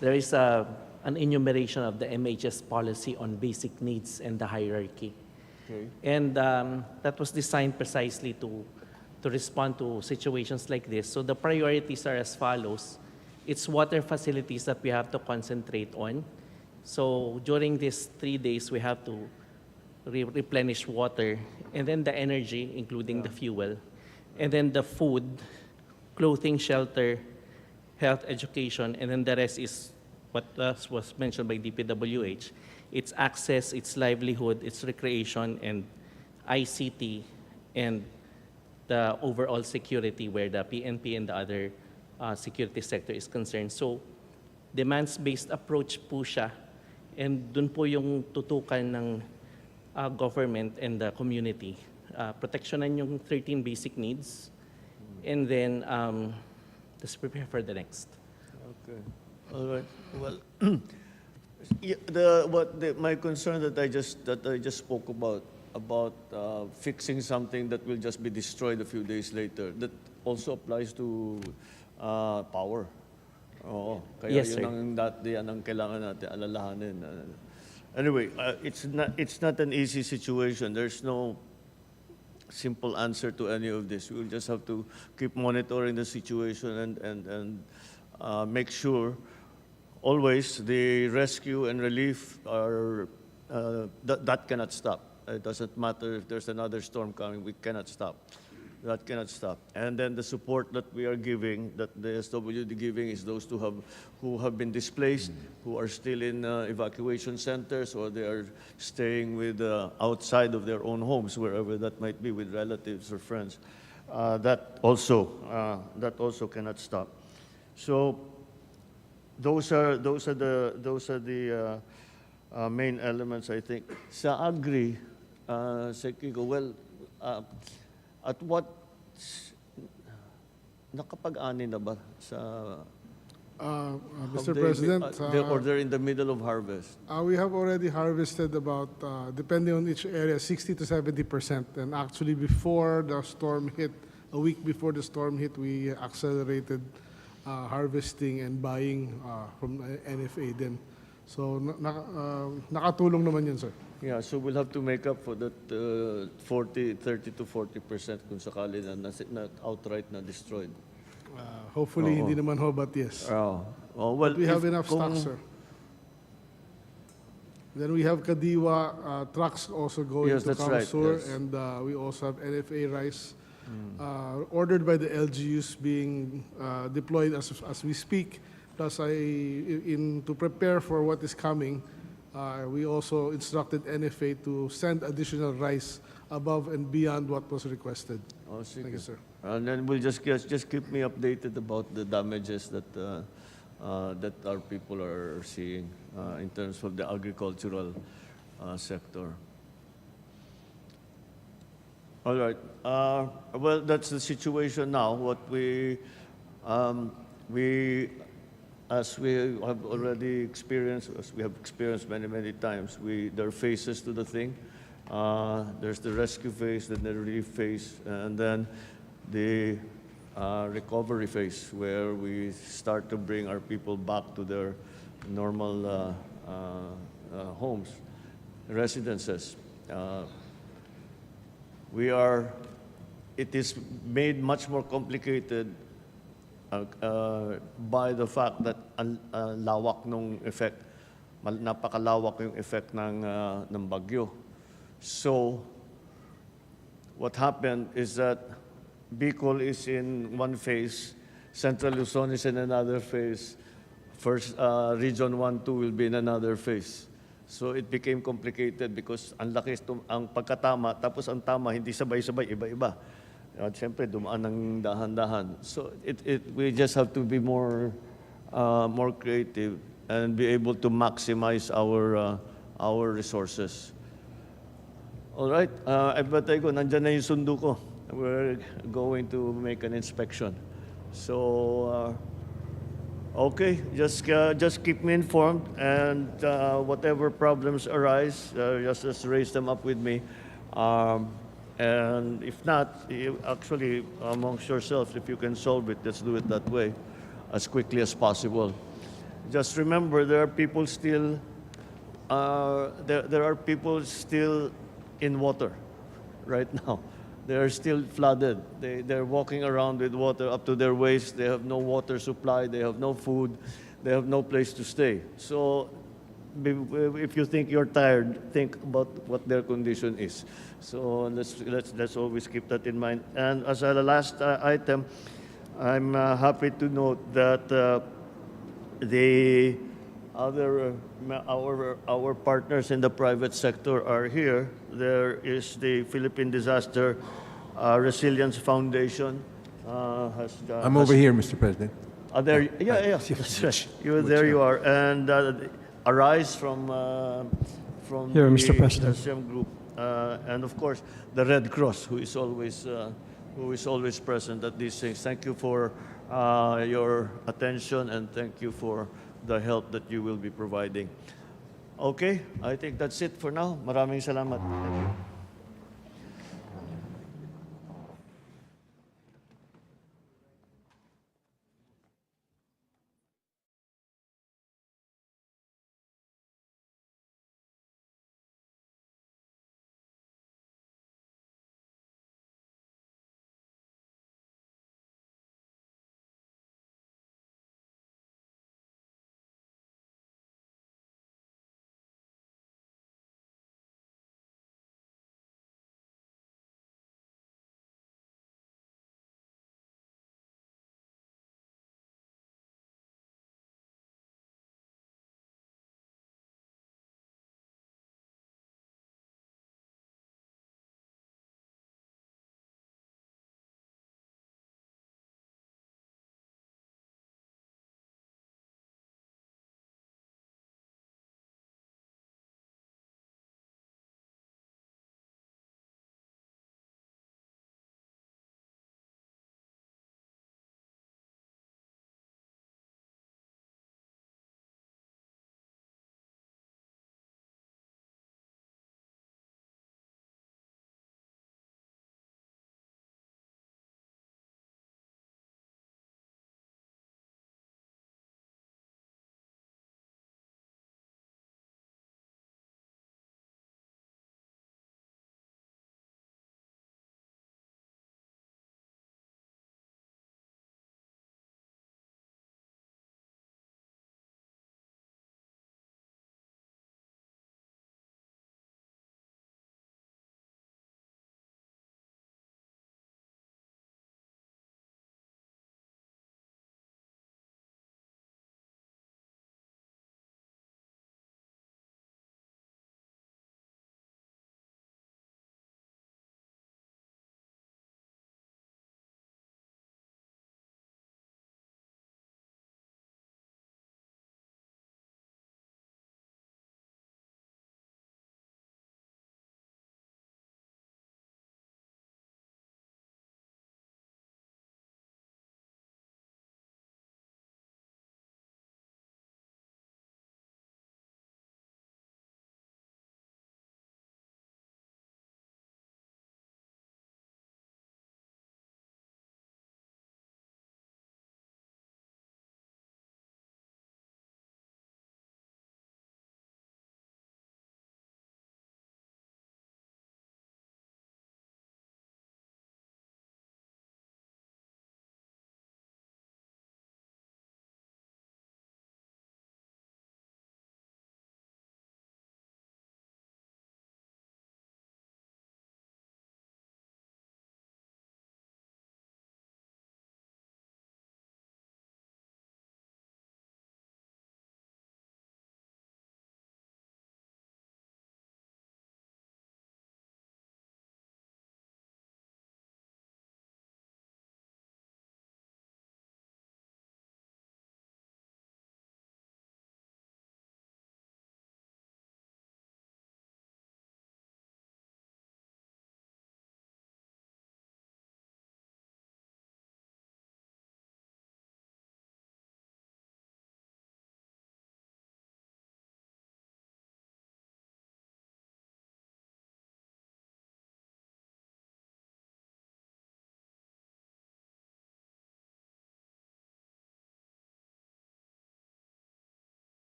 O: there is an enumeration of the MHS policy on basic needs and the hierarchy.
B: Okay.
O: And that was designed precisely to respond to situations like this. So the priorities are as follows. It's water facilities that we have to concentrate on. So during these 3 days, we have to replenish water, and then the energy, including the fuel, and then the food, clothing, shelter, health, education, and then the rest is what was mentioned by DPWH. It's access, it's livelihood, it's recreation, and ICT, and the overall security where the PNP and the other security sector is concerned. So, demands-based approach po siya, and dun po yung tutukan ng government and the community. Protectionan yung 13 basic needs, and then just prepare for the next.
B: Okay. All right. Well, my concern that I just spoke about fixing something that will just be destroyed a few days later, that also applies to power. Oo. Kaya
O: Yes,
B: yun ang kailangan natin alalahanin. Anyway, it's not an easy situation. There's no simple answer to any of this. We'll just have to keep monitoring the situation and make sure always the rescue and relief are that cannot stop. It doesn't matter if there's another storm coming. We cannot stop. That cannot stop. And then the support that we are giving, that the DSWD giving, is those who have been displaced, who are still in evacuation centers, or they are staying with outside of their own homes, wherever that might be, with relatives or friends. That also cannot stop. So those are the main elements, I think. Sa agri, Sekiko, well, at what, nakapag-ani na ba sa...
P: Mr. President,
B: or they're in the middle of harvest?
P: we have already harvested about, depending on each area, 60 to 70%. And actually, before the storm hit, a week before the storm hit, we accelerated harvesting and buying from NFA din. So nakatulong naman yun, sir.
B: Yeah, so we'll have to make up for that 30 to 40% kung sakali na outright na destroyed.
P: Hopefully, hindi naman ho, but yes.
B: Well,
P: But we have
B: if
P: enough stock, sir. Then we have Kadiwa trucks also going
B: Yes,
P: to
B: that's right,
P: Kamsur,
B: yes.
P: and we also have NFA rice ordered by the LGUs being deployed as we speak. Plus, to prepare for what is coming, we also instructed NFA to send additional rice above and beyond what was requested.
B: Oh,
P: Thank you, sir.
B: And then we'll just keep me updated about the damages that that our people are seeing in terms of the agricultural sector. All right. Well, that's the situation now. What as we have already experienced, as we have experienced many times, there are phases to the thing. There's the rescue phase, then the relief phase, and then the recovery phase, where we start to bring our people back to their normal homes, residences. It is made much more complicated by the fact that lawak nung effect, napakalawak yung effect ng bagyo. So, what happened is that Bicol is in one phase, Central Luzon is in another phase, first Region 1, 2 will be in another phase. So it became complicated because ang laki ang pagkatama, tapos ang tama hindi sabay-sabay, iba-iba. At siyempre, dumaan ng dahan-dahan. So we just have to be more creative and be able to maximize our resources. All right, batay ko, nandyan na yung sundo ko. We're going to make an inspection. So, okay, just keep me informed, and whatever problems arise, just raise them up with me. And if not, actually, amongst yourselves, if you can solve it, let's do it that way, as quickly as possible. Just remember, there are people still in water right now. They're still flooded. They're walking around with water up to their waist. They have no water supply. They have no food. They have no place to stay. So if you think you're tired, think about what their condition is. So let's always keep that in mind. And as a last item, I'm happy to note that the other our partners in the private sector are here. There is the Philippine Disaster Resilience Foundation.
Q: I'm over here, Mr. President.
B: There, yeah, that's right. There you are, and Arise from
R: here,
B: the
R: Mr. President.
B: SM group, and of course the Red Cross, who is always present at these things. Thank you for your attention, and thank you for the help that you will be providing. Okay, I think that's it for now. Maraming salamat. Thank you.